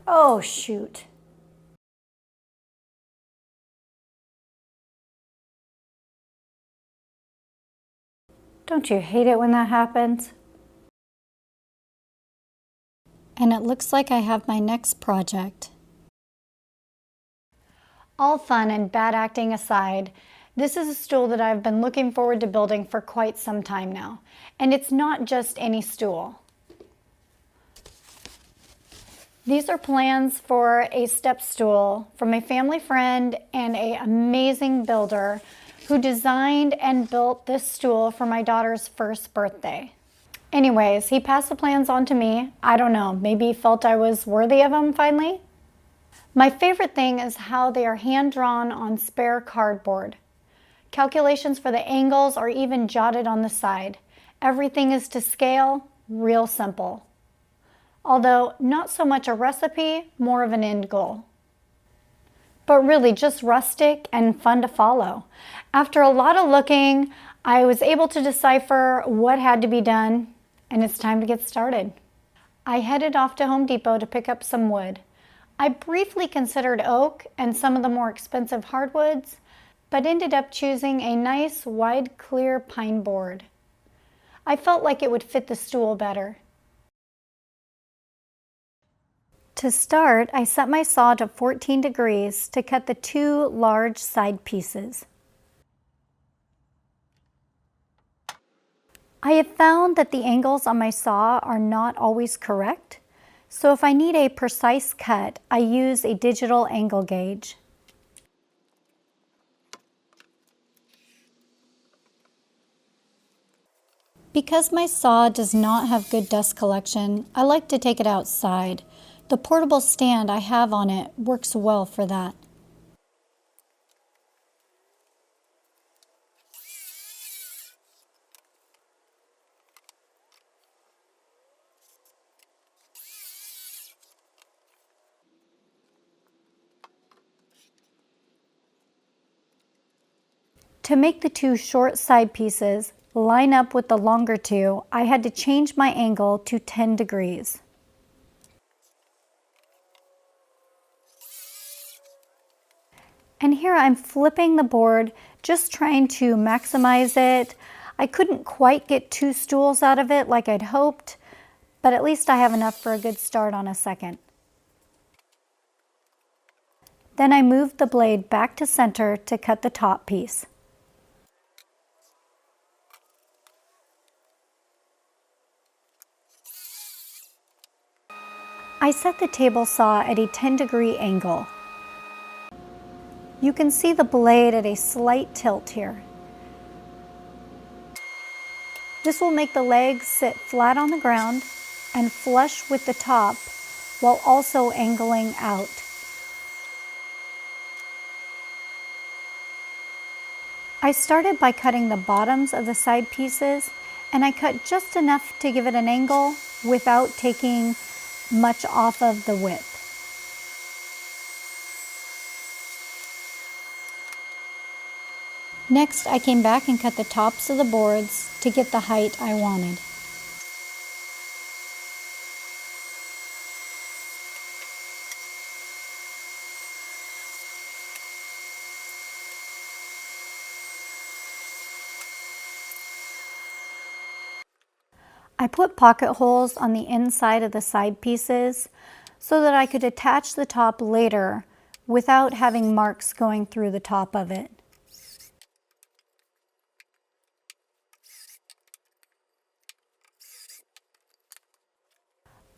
Oh, shoot. Don't you hate it when that happens? And it looks like I have my next project. All fun and bad acting aside, this is a stool that I've been looking forward to building for quite some time now. And it's not just any stool. These are plans for a step stool from a family friend and an amazing builder who designed and built this stool for my daughter's first birthday. Anyways, he passed the plans on to me. I don't know, maybe he felt I was worthy of them finally. My favorite thing is how they are hand-drawn on spare cardboard. Calculations for the angles are even jotted on the side. Everything is to scale, real simple. Although not so much a recipe, more of an end goal. But really just rustic and fun to follow. After a lot of looking, I was able to decipher what had to be done, and it's time to get started. I headed off to Home Depot to pick up some wood. I briefly considered oak and some of the more expensive hardwoods, but ended up choosing a nice wide clear pine board. I felt like it would fit the stool better. To start, I set my saw to 14 degrees to cut the two large side pieces. I have found that the angles on my saw are not always correct, so if I need a precise cut, I use a digital angle gauge. Because my saw does not have good dust collection, I like to take it outside. The portable stand I have on it works well for that. To make the two short side pieces line up with the longer two, I had to change my angle to 10 degrees. And here I'm flipping the board, just trying to maximize it. I couldn't quite get two stools out of it like I'd hoped, but at least I have enough for a good start on a second. Then I moved the blade back to center to cut the top piece. I set the table saw at a 10-degree angle. You can see the blade at a slight tilt here. This will make the legs sit flat on the ground and flush with the top while also angling out. I started by cutting the bottoms of the side pieces, and I cut just enough to give it an angle without taking much off of the width. Next, I came back and cut the tops of the boards to get the height I wanted. I put pocket holes on the inside of the side pieces so that I could attach the top later without having marks going through the top of it.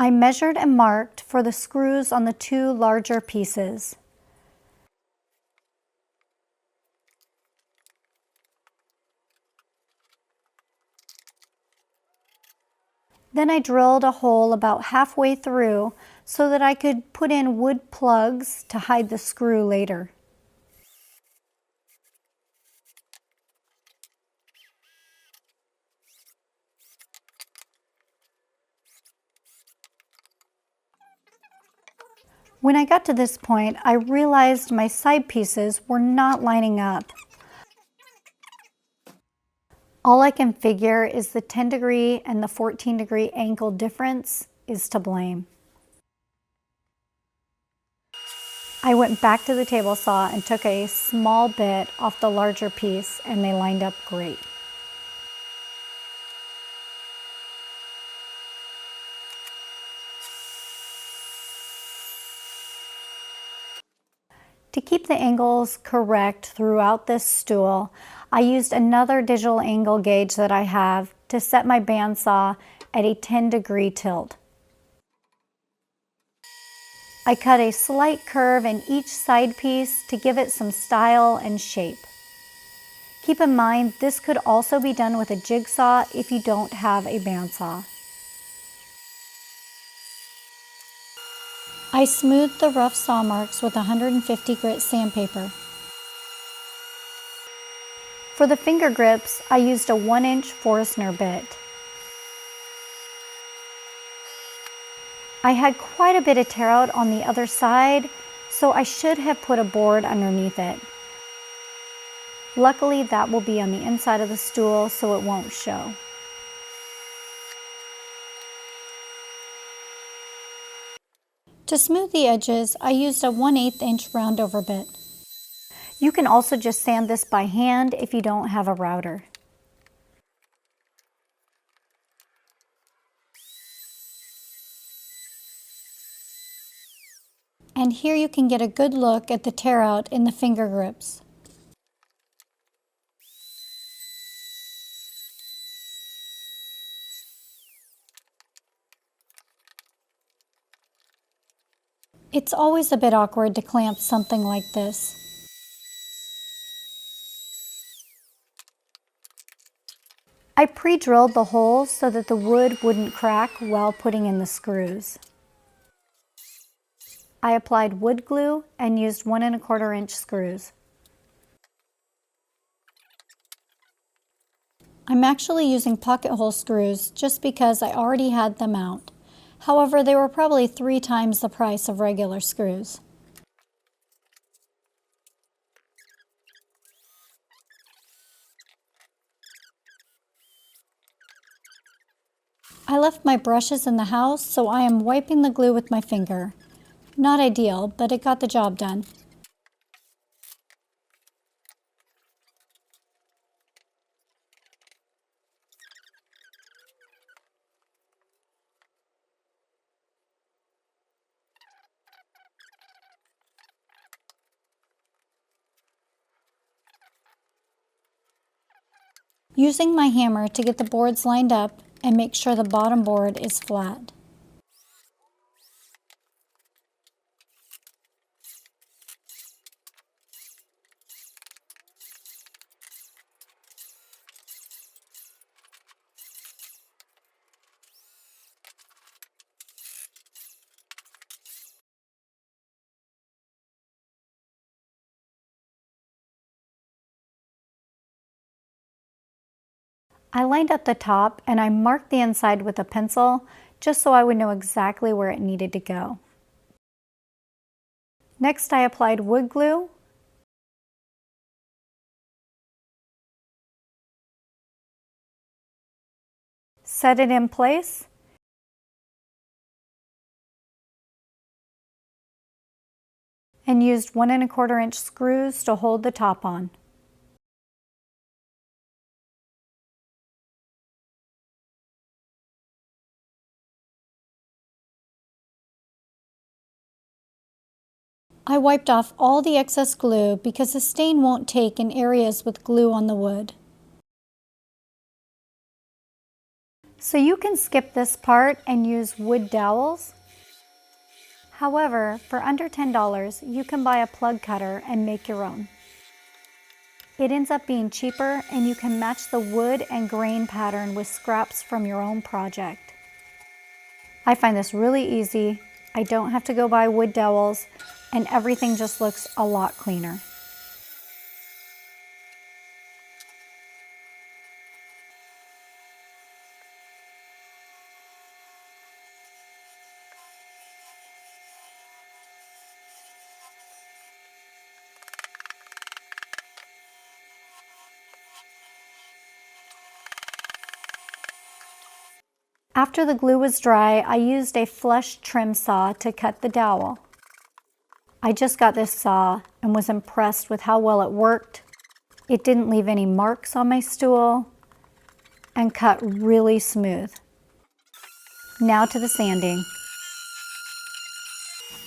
I measured and marked for the screws on the two larger pieces. Then I drilled a hole about halfway through so that I could put in wood plugs to hide the screw later. When I got to this point, I realized my side pieces were not lining up. All I can figure is the 10-degree and the 14-degree angle difference is to blame. I went back to the table saw and took a small bit off the larger piece, and they lined up great. To keep the angles correct throughout this stool, I used another digital angle gauge that I have to set my bandsaw at a 10-degree tilt. I cut a slight curve in each side piece to give it some style and shape. Keep in mind, this could also be done with a jigsaw if you don't have a bandsaw. I smoothed the rough saw marks with 150 grit sandpaper. For the finger grips, I used a 1-inch Forstner bit. I had quite a bit of tear out on the other side, so I should have put a board underneath it. Luckily, that will be on the inside of the stool, so it won't show. To smooth the edges, I used a 1/8 inch roundover bit. You can also just sand this by hand if you don't have a router. And here you can get a good look at the tear out in the finger grips. It's always a bit awkward to clamp something like this. I pre-drilled the holes so that the wood wouldn't crack while putting in the screws. I applied wood glue and used 1 1/4 inch screws. I'm actually using pocket hole screws just because I already had them out. However, they were probably 3 times the price of regular screws. I left my brushes in the house, so I am wiping the glue with my finger. Not ideal, but it got the job done. Using my hammer to get the boards lined up and make sure the bottom board is flat. I lined up the top and I marked the inside with a pencil just so I would know exactly where it needed to go. Next, I applied wood glue, set it in place, and used 1 1/4 inch screws to hold the top on. I wiped off all the excess glue because the stain won't take in areas with glue on the wood. So you can skip this part and use wood dowels. However, for under $10, you can buy a plug cutter and make your own. It ends up being cheaper and you can match the wood and grain pattern with scraps from your own project. I find this really easy. I don't have to go buy wood dowels and everything just looks a lot cleaner. After the glue was dry, I used a flush trim saw to cut the dowel. I just got this saw and was impressed with how well it worked. It didn't leave any marks on my stool and cut really smooth. Now to the sanding.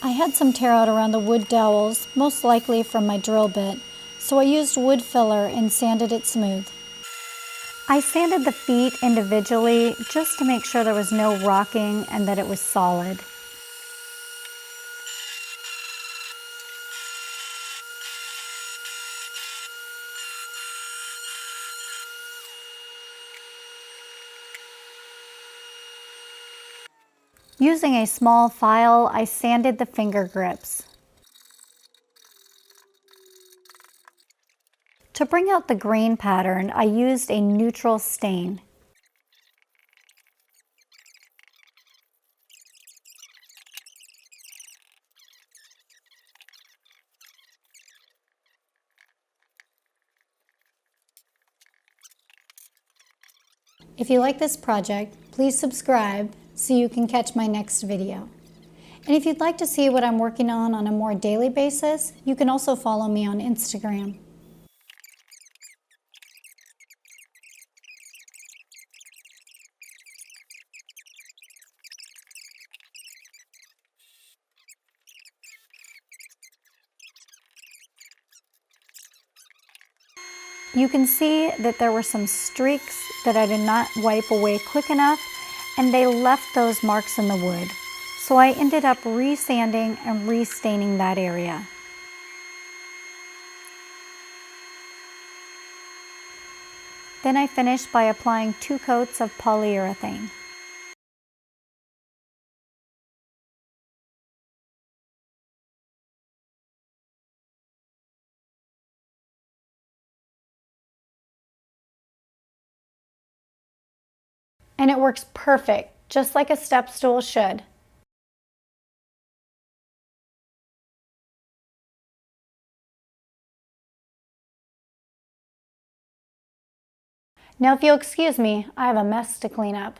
I had some tear out around the wood dowels, most likely from my drill bit, so I used wood filler and sanded it smooth. I sanded the feet individually just to make sure there was no rocking and that it was solid. Using a small file, I sanded the finger grips. To bring out the grain pattern, I used a neutral stain. If you like this project, please subscribe so you can catch my next video. And if you'd like to see what I'm working on a more daily basis, you can also follow me on Instagram. You can see that there were some streaks that I did not wipe away quick enough, and they left those marks in the wood. So I ended up resanding and restaining that area. Then I finished by applying 2 coats of polyurethane. And it works perfect, just like a step stool should. Now if you'll excuse me, I have a mess to clean up.